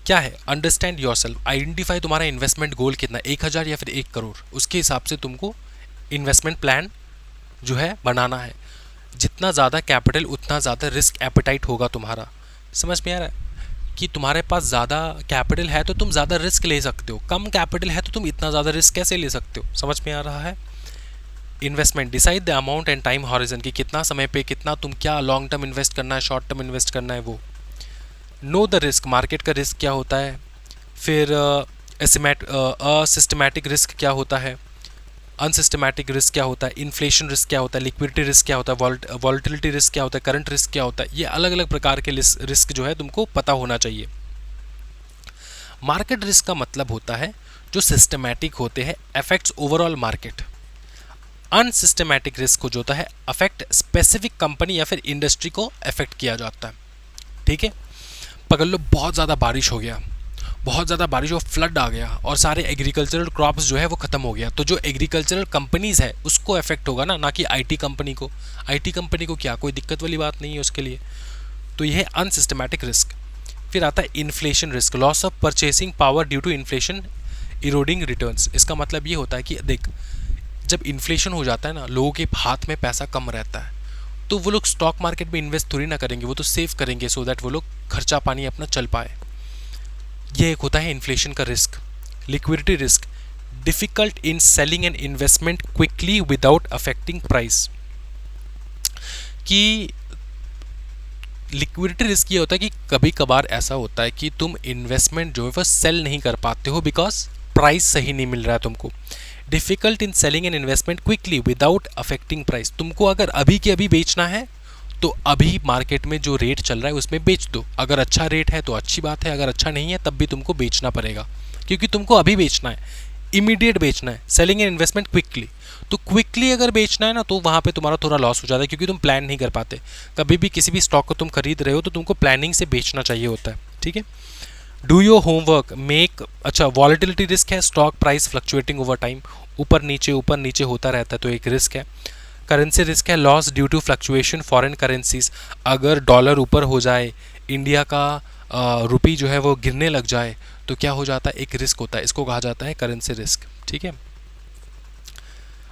क्या है। अंडरस्टैंड योरसेल्फ, आइडेंटिफाई तुम्हारा इन्वेस्टमेंट गोल कितना, 1000 या फिर 1 करोड़। उसके हिसाब से तुमको इन्वेस्टमेंट प्लान जो है बनाना है। जितना ज़्यादा कैपिटल उतना ज़्यादा रिस्क एपेटाइट होगा तुम्हारा। समझ में आ रहा है कि तुम्हारे पास ज़्यादा कैपिटल है तो तुम ज़्यादा रिस्क ले सकते हो, कम कैपिटल है तो तुम इतना ज़्यादा रिस्क कैसे ले सकते हो। समझ में आ रहा है? Investment decide the amount and time horizon की कितना समय पे कितना तुम क्या लॉन्ग टर्म इन्वेस्ट करना है, शॉर्ट टर्म इन्वेस्ट करना है वो। नो द रिस्क, मार्केट का रिस्क क्या होता है। फिर असिस्टमैटिक रिस्क क्या होता है, अनसिस्टमैटिक रिस्क क्या होता है, इन्फ्लेशन रिस्क क्या होता है, लिक्विडिटी रिस्क क्या होता है, वॉलेटिलिटी रिस्क क्या होता है, करंट रिस्क क्या होता है। ये अलग अलग प्रकार के रिस्क जो है तुमको पता होना चाहिए। मार्केट रिस्क का मतलब होता है जो सिस्टमैटिक होते हैं, affects overall market. Unsystematic risk हो जाता है अफेक्ट स्पेसिफिक कंपनी या फिर इंडस्ट्री को अफेक्ट किया जाता है। ठीक है, पकड़ लो बहुत ज़्यादा बारिश हो गया, बहुत ज़्यादा बारिश हो, फ्लड आ गया और सारे एग्रीकल्चरल क्रॉप्स जो है वो ख़त्म हो गया, तो जो एग्रीकल्चरल कंपनीज़ है उसको अफेक्ट होगा ना कि आईटी कंपनी को। आईटी कंपनी को क्या कोई दिक्कत वाली बात नहीं है उसके लिए। तो यह है अनसिस्टमैटिक रिस्क। फिर आता है inflation risk, loss of purchasing power due to inflation eroding returns. इसका मतलब ये होता है कि देख जब इन्फ्लेशन हो जाता है ना, लोगों के हाथ में पैसा कम रहता है तो वो लोग स्टॉक मार्केट में इन्वेस्ट थोड़ी ना करेंगे, वो तो सेव करेंगे सो दैट वो लोग खर्चा पानी अपना चल पाए। ये एक होता है इन्फ्लेशन का risk. Liquidity risk, difficult in selling an investment quickly without affecting price. कि लिक्विडिटी रिस्क ये होता है कि कभी कभार ऐसा होता है कि तुम इन्वेस्टमेंट जो है वो सेल नहीं कर पाते हो बिकॉज प्राइस सही नहीं मिल रहा है तुमको। Difficult in selling an investment quickly without affecting price. तुमको अगर अभी के अभी बेचना है तो अभी मार्केट में जो रेट चल रहा है उसमें बेच दो। अगर अच्छा रेट है तो अच्छी बात है, अगर अच्छा नहीं है तब भी तुमको बेचना पड़ेगा क्योंकि तुमको अभी बेचना है, इमीडिएट बेचना है। सेलिंग एन इन्वेस्टमेंट क्विकली, तो क्विकली अगर बेचना है ना तो वहाँ पे तुम्हारा थोड़ा लॉस हो जाता है क्योंकि तुम प्लान नहीं कर पाते। कभी भी किसी भी स्टॉक को तुम खरीद रहे हो तो तुमको प्लानिंग से बेचना चाहिए होता है। ठीक है, डू योर होमवर्क, मेक। अच्छा, वॉलेटिलिटी रिस्क है, stock price fluctuating over time, ऊपर नीचे होता रहता है तो एक रिस्क है। करेंसी रिस्क है, loss due to fluctuation foreign currencies. अगर डॉलर ऊपर हो जाए, इंडिया का रुपी जो है वो गिरने लग जाए तो क्या हो जाता है, एक रिस्क होता है, इसको कहा जाता है करेंसी रिस्क। ठीक है,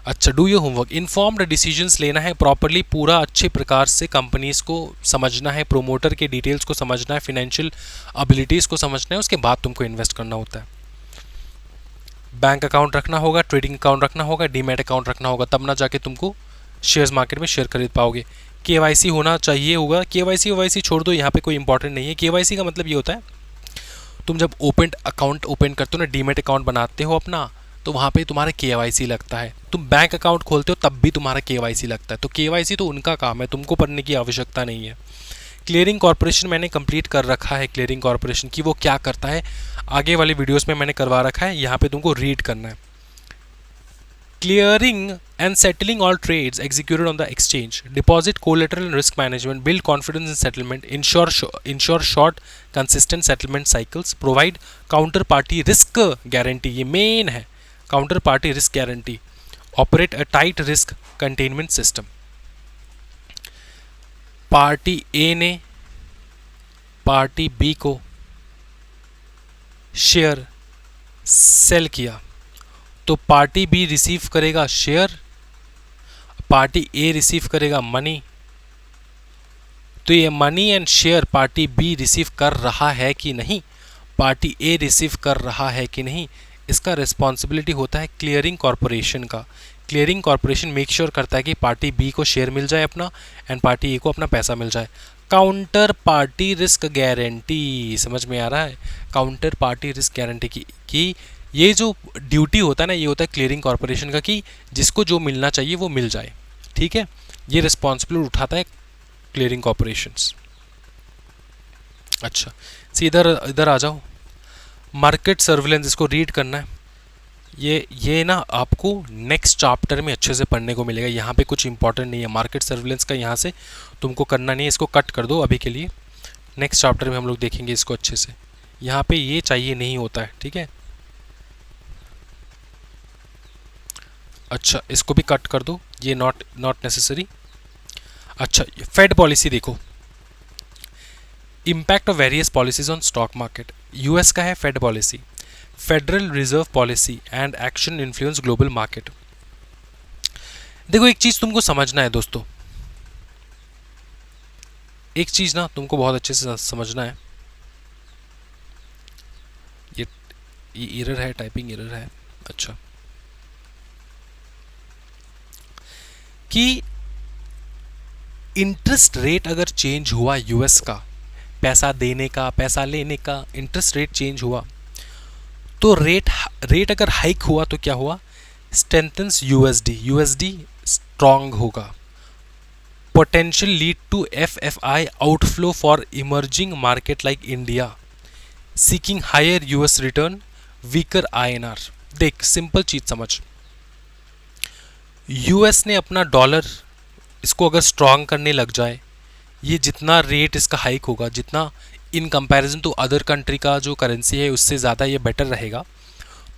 अच्छा, do your homework, informed decisions लेना है प्रॉपरली, पूरा अच्छे प्रकार से कंपनीज को समझना है, प्रोमोटर के डिटेल्स को समझना है, फिनेंशियल एबिलिटीज़ को समझना है, उसके बाद तुमको इन्वेस्ट करना होता है। बैंक अकाउंट रखना होगा, ट्रेडिंग अकाउंट रखना होगा, डीमैट अकाउंट रखना होगा, तब ना जाके तुमको शेयर्स मार्केट में शेयर खरीद पाओगे। केवाईसी होना चाहिए होगा। केवाईसी छोड़ दो, यहाँ पे कोई इंपॉर्टेंट नहीं है। केवाईसी का मतलब ये होता है तुम जब अकाउंट ओपन करते हो ना, डीमैट अकाउंट बनाते हो अपना, तो वहाँ पे तुम्हारा केवाईसी लगता है। तुम बैंक अकाउंट खोलते हो तब भी तुम्हारा केवाईसी लगता है। तो केवाईसी तो उनका काम है, तुमको पढ़ने की आवश्यकता नहीं है। क्लियरिंग कॉर्पोरेशन मैंने कंप्लीट कर रखा है। क्लियरिंग कॉर्पोरेशन की वो क्या करता है आगे वाले वीडियोस में मैंने करवा रखा है, यहाँ पे तुमको रीड करना है। clearing and settling all trades executed on the exchange, deposit collateral and risk management, build confidence in settlement, ensure short consistent settlement cycles, provide counterparty risk guarantee, ये मेन है, counterparty risk guarantee, operate a tight risk containment system. Party A ने party B को share sale किया तो party B receive करेगा share, party A receive करेगा money. तो ये money and share party B receive कर रहा है कि नहीं, पार्टी ए रिसीव कर रहा है कि नहीं, इसका रिस्पॉन्सिबिलिटी होता है क्लियरिंग कॉरपोरेशन का। क्लियरिंग कॉरपोरेशन मेक श्योर करता है कि पार्टी बी को शेयर मिल जाए अपना एंड पार्टी ए को अपना पैसा मिल जाए। काउंटर पार्टी रिस्क गारंटी, समझ में आ रहा है? काउंटर पार्टी रिस्क गारंटी की ये जो ड्यूटी होता है ना, ये होता है क्लियरिंग कॉरपोरेशन का कि जिसको जो मिलना चाहिए वो मिल जाए। ठीक है, ये रिस्पॉन्सिबिलिटी उठाता है क्लियरिंग कॉरपोरेशंस। अच्छा, इधर आ जाओ। मार्केट सर्विलेंस, इसको रीड करना है। ये ना आपको नेक्स्ट चैप्टर में अच्छे से पढ़ने को मिलेगा, यहाँ पे कुछ इंपॉर्टेंट नहीं है। मार्केट सर्विलेंस का यहाँ से तुमको करना नहीं है, इसको कट कर दो अभी के लिए। नेक्स्ट चैप्टर में हम लोग देखेंगे इसको अच्छे से। यहाँ पे ये चाहिए नहीं होता है, ठीक है। अच्छा, इसको भी कट कर दो, ये नॉट नेसेसरी। अच्छा, फेड पॉलिसी देखो, impact of various policies on stock market. US का है fed policy, federal reserve policy and action influence global market. देखो एक चीज तुमको समझना है दोस्तों, एक चीज ना तुमको बहुत अच्छे से समझना है। ये एरर है, टाइपिंग एरर है। अच्छा, कि इंटरेस्ट रेट अगर चेंज हुआ यूएस का, पैसा देने का पैसा लेने का इंटरेस्ट रेट चेंज हुआ, तो रेट अगर हाइक हुआ तो क्या हुआ? स्ट्रेंथन्स यूएसडी स्ट्रांग होगा। Potential lead to FFI outflow for emerging market like India, seeking higher US return, weaker INR. देख सिंपल चीज समझ, यूएस ने अपना डॉलर इसको अगर स्ट्रांग करने लग जाए, ये जितना रेट इसका हाइक होगा, जितना in comparison to other country का जो करेंसी है उससे ज़्यादा ये बेटर रहेगा,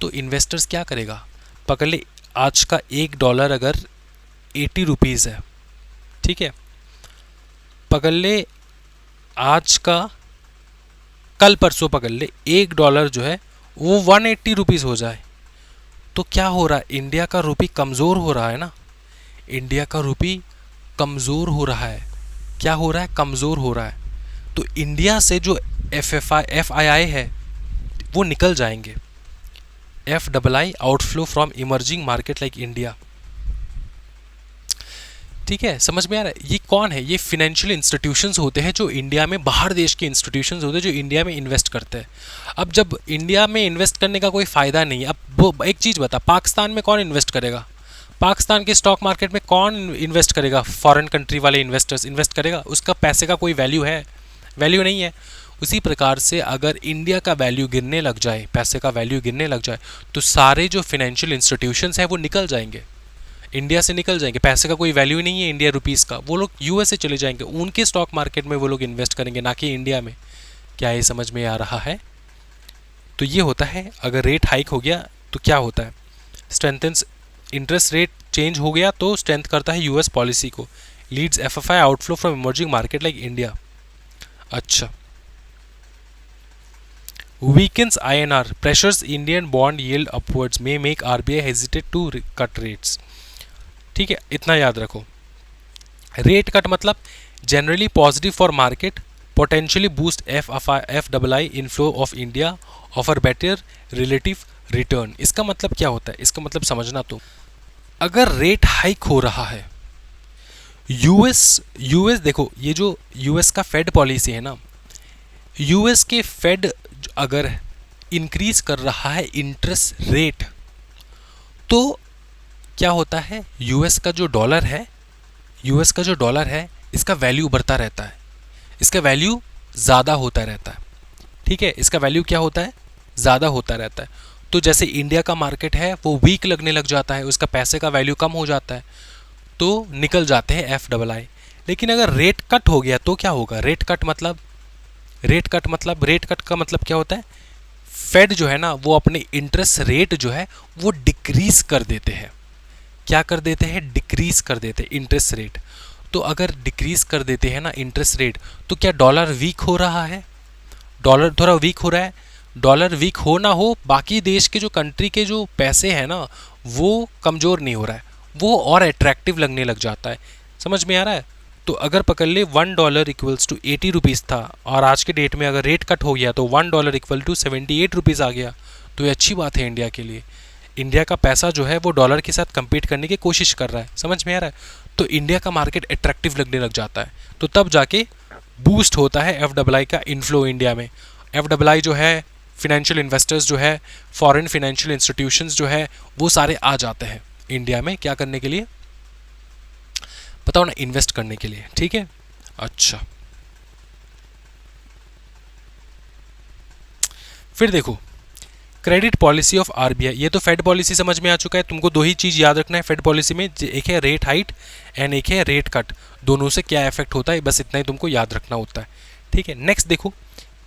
तो इन्वेस्टर्स क्या करेगा? पकड़ ले, आज का $1 अगर 80 रुपीज़ है, ठीक है, पकड़ ले आज का, कल परसों पकड़ ले $1 जो है वो 180 रुपीज़ हो जाए, तो क्या हो रहा है? इंडिया का रुपी कमज़ोर हो रहा है ना, इंडिया का रुपी कमज़ोर हो रहा है। क्या हो रहा है? कमज़ोर हो रहा है। तो इंडिया से जो एफआईआई है वो निकल जाएंगे, FII outflow from emerging market like India. ठीक है, समझ में आ रहा है? ये कौन है? ये फिनेंशियल इंस्टीट्यूशंस होते हैं जो इंडिया में, बाहर देश के इंस्टीट्यूशंस होते हैं जो इंडिया में इन्वेस्ट करते हैं। अब जब इंडिया में इन्वेस्ट करने का कोई फ़ायदा नहीं, अब वो एक चीज़ बता, पाकिस्तान में कौन इन्वेस्ट करेगा? पाकिस्तान के स्टॉक मार्केट में कौन इन्वेस्ट करेगा? फॉरेन कंट्री वाले इन्वेस्टर्स इन्वेस्ट करेगा? उसका पैसे का कोई वैल्यू है? वैल्यू नहीं है। उसी प्रकार से अगर इंडिया का वैल्यू गिरने लग जाए, पैसे का वैल्यू गिरने लग जाए, तो सारे जो फिनेंशियल इंस्टीट्यूशंस हैं वो निकल जाएंगे, इंडिया से निकल जाएंगे। पैसे का कोई वैल्यू नहीं है इंडिया रुपीज़ का, वो लोग यूएस से चले जाएंगे, उनके स्टॉक मार्केट में वो लोग इन्वेस्ट करेंगे, ना कि इंडिया में। क्या ये समझ में आ रहा है? तो ये होता है, अगर रेट हाइक हो गया तो क्या होता है? स्ट्रेंथन्स, इंटरेस्ट रेट चेंज हो गया तो स्ट्रेंथ करता है यूएस पॉलिसी को, leads FFI outflow from emerging market like India. अच्छा, weakens INR, pressures Indian bond yield upwards, may make RBI hesitate to cut rates. ठीक है, इतना याद रखो। रेट कट मतलब generally positive for market, potentially boost FII inflow of India, offer better relative return. इसका मतलब क्या होता है? इसका मतलब समझना, तो अगर रेट हाइक हो रहा है, यूएस देखो, ये जो यूएस का फेड पॉलिसी है ना, यूएस के फेड अगर इंक्रीज कर रहा है इंटरेस्ट रेट, तो क्या होता है? यूएस का जो डॉलर है इसका वैल्यू बढ़ता रहता है, इसका वैल्यू ज़्यादा होता रहता है। ठीक है, इसका वैल्यू क्या होता है? ज़्यादा होता रहता है। तो जैसे इंडिया का मार्केट है वो वीक लगने लग जाता है, उसका पैसे का वैल्यू कम हो जाता है, तो निकल जाते हैं FII। लेकिन अगर रेट कट हो गया तो क्या होगा? रेट कट का मतलब क्या होता है? फेड जो है ना वो अपने इंटरेस्ट रेट जो है वो डिक्रीज कर देते हैं। क्या कर देते हैं? डिक्रीज कर देते हैं इंटरेस्ट रेट। तो अगर डिक्रीज कर देते हैं ना इंटरेस्ट रेट, तो क्या डॉलर वीक हो रहा है? डॉलर थोड़ा वीक हो रहा है। डॉलर वीक हो ना हो, बाकी देश के जो कंट्री के जो पैसे हैं ना वो कमज़ोर नहीं हो रहा है, वो और अट्रैक्टिव लगने लग जाता है। समझ में आ रहा है? तो अगर पकड़ ले $1 इक्वल्स टू 80 रुपीज़ था, और आज के डेट में अगर रेट कट हो गया तो $1 इक्वल टू 78 रुपीज़ आ गया, तो ये अच्छी बात है इंडिया के लिए। इंडिया का पैसा जो है वो डॉलर के साथ compete करने की कोशिश कर रहा है। समझ में आ रहा है? तो इंडिया का मार्केट अट्रैक्टिव लगने लग जाता है, तो तब जाके बूस्ट होता है FII का इन्फ्लो इंडिया में। FII जो है, फिनेंशियल इन्वेस्टर्स जो है, फॉरेन फिनेंशियल इंस्टीट्यूशंस जो है, वो सारे आ जाते हैं इंडिया में। क्या करने के लिए? बताओ ना, इन्वेस्ट करने के लिए। ठीक है, अच्छा फिर देखो क्रेडिट पॉलिसी ऑफ RBI। ये तो फेड पॉलिसी समझ में आ चुका है। तुमको दो ही चीज़ याद रखना है फेड पॉलिसी में, एक है रेट हाइट एंड एक है रेट कट। दोनों से क्या इफेक्ट होता है, बस इतना ही तुमको याद रखना होता है। ठीक है, नेक्स्ट देखो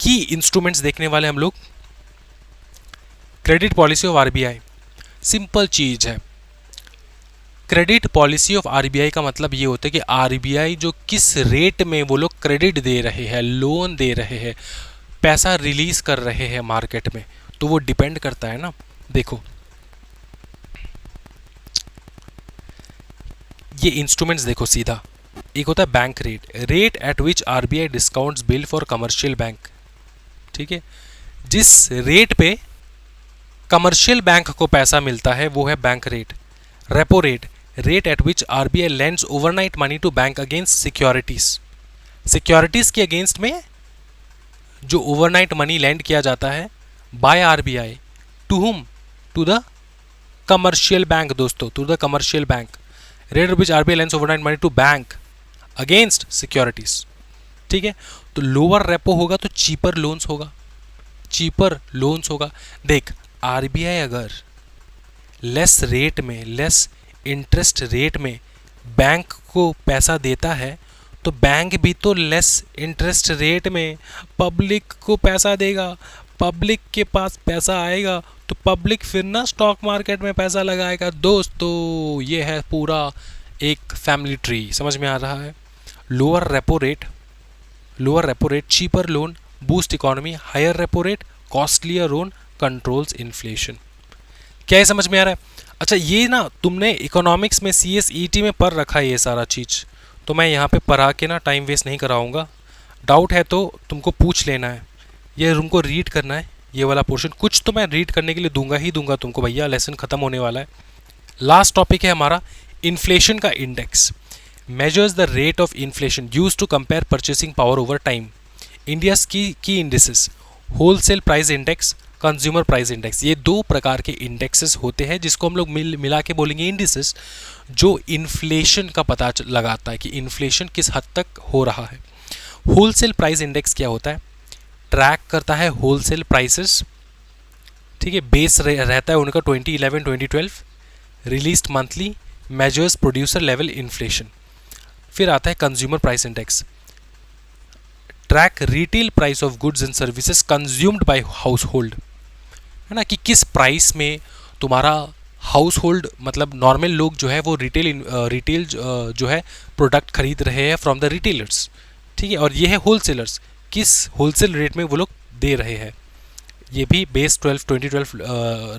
की इंस्ट्रूमेंट्स देखने वाले हम लोग। Credit policy of RBI simple चीज़ है। क्रेडिट पॉलिसी ऑफ RBI का मतलब ये होता है कि RBI जो किस रेट में वो लोग क्रेडिट दे रहे हैं, लोन दे रहे हैं, पैसा रिलीज कर रहे हैं मार्केट में, तो वो डिपेंड करता है ना। देखो ये इंस्ट्रूमेंट्स देखो सीधा, एक होता है bank rate, rate at which RBI discounts bill for commercial bank. ठीक है, जिस रेट पे कमर्शियल बैंक को पैसा मिलता है वो है bank rate. Repo rate, rate at which RBI lends overnight money to bank against securities. Securities के अगेंस्ट में जो ओवरनाइट मनी लैंड किया जाता है by RBI to whom, to the commercial bank दोस्तों, to the commercial bank. Rate at which RBI lends overnight money to bank against securities. ठीक है, तो लोअर रेपो होगा तो चीपर लोन्स होगा, चीपर लोन्स होगा। देख RBI अगर लेस रेट में, लेस इंटरेस्ट रेट में बैंक को पैसा देता है, तो बैंक भी तो लेस इंटरेस्ट रेट में पब्लिक को पैसा देगा। पब्लिक के पास पैसा आएगा तो पब्लिक फिर ना स्टॉक मार्केट में पैसा लगाएगा। दोस्तों ये है पूरा एक फैमिली ट्री, समझ में आ रहा है? Lower repo rate cheaper loan boost economy, higher repo rate costlier loan controls inflation. क्या ये समझ में आ रहा है? अच्छा ये ना तुमने इकोनॉमिक्स में CSET में पढ़ रखा है ये सारा चीज़, तो मैं यहाँ पे पढ़ा के ना टाइम वेस्ट नहीं कराऊंगा। डाउट है तो तुमको पूछ लेना है, ये तुमको रीड करना है ये वाला पोर्शन। कुछ तो मैं रीड करने के लिए दूंगा ही दूंगा तुमको भैया, लेसन खत्म होने वाला है। लास्ट टॉपिक है हमारा इन्फ्लेशन का index, measures the rate of inflation use to compare purchasing power over time. India's key indexes, wholesale price index, consumer price index, ये दो प्रकार के इंडेक्सेस होते हैं जिसको हम लोग मिला के बोलेंगे इंडिसेस, जो इन्फ्लेशन का पता लगाता है कि इन्फ्लेशन किस हद तक हो रहा है। होलसेल प्राइस इंडेक्स क्या होता है? ट्रैक करता है होलसेल प्राइसेस। ठीक है, बेस रहता है उनका 2011-2012, released monthly, measures producer level inflation. फिर आता है consumer price index, track retail price of goods and services consumed by house hold, है ना, कि किस प्राइस में तुम्हारा हाउस होल्ड मतलब नॉर्मल लोग जो है वो रिटेल जो है प्रोडक्ट खरीद रहे हैं फ्रॉम द रिटेलर्स। ठीक है, और ये है होलसेलर्स, किस होलसेल रेट में वो लोग दे रहे हैं। ये भी बेस 2012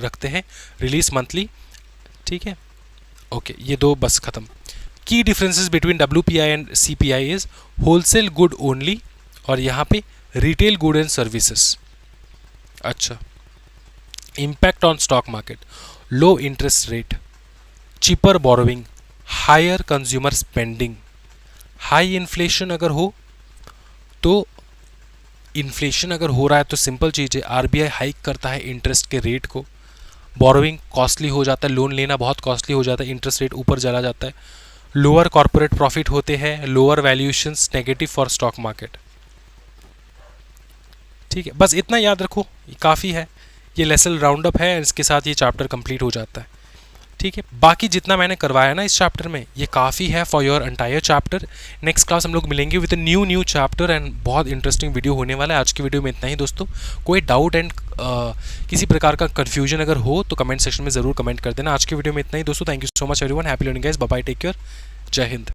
रखते हैं, रिलीज मंथली। ठीक है, ओके, ये दो बस खत्म। Key differences between WPI and CPI is wholesale good only, और यहाँ पे रिटेल गुड एंड सर्विसेज। अच्छा, impact on stock market, low interest rate, cheaper borrowing, higher consumer spending. High inflation अगर हो तो, इन्फ्लेशन अगर हो रहा है तो सिंपल चीज़ है RBI हाइक करता है इंटरेस्ट के रेट को। बोरोइंग कॉस्टली हो जाता है, लोन लेना बहुत कॉस्टली हो जाता है, इंटरेस्ट रेट ऊपर चला जाता है। लोअर कॉर्पोरेट प्रॉफिट होते हैं, lower valuations, negative for stock market. ठीक है, बस इतना याद रखो, काफ़ी है। ये लेसन राउंड अप है, इसके साथ ये चैप्टर कंप्लीट हो जाता है। ठीक है, बाकी जितना मैंने करवाया ना इस चैप्टर में, ये काफ़ी है for your entire chapter. Next class हम लोग मिलेंगे विद न्यू चैप्टर एंड बहुत इंटरेस्टिंग वीडियो होने वाला है। आज की वीडियो में इतना ही दोस्तों। कोई डाउट एंड किसी प्रकार का कन्फ्यूजन अगर हो तो कमेंट सेक्शन में ज़रूर कमेंट कर देना। आज की वीडियो में इतना ही दोस्तों। Thank you so much everyone. Happy learning guys. Bye bye, take care, जय हिंद।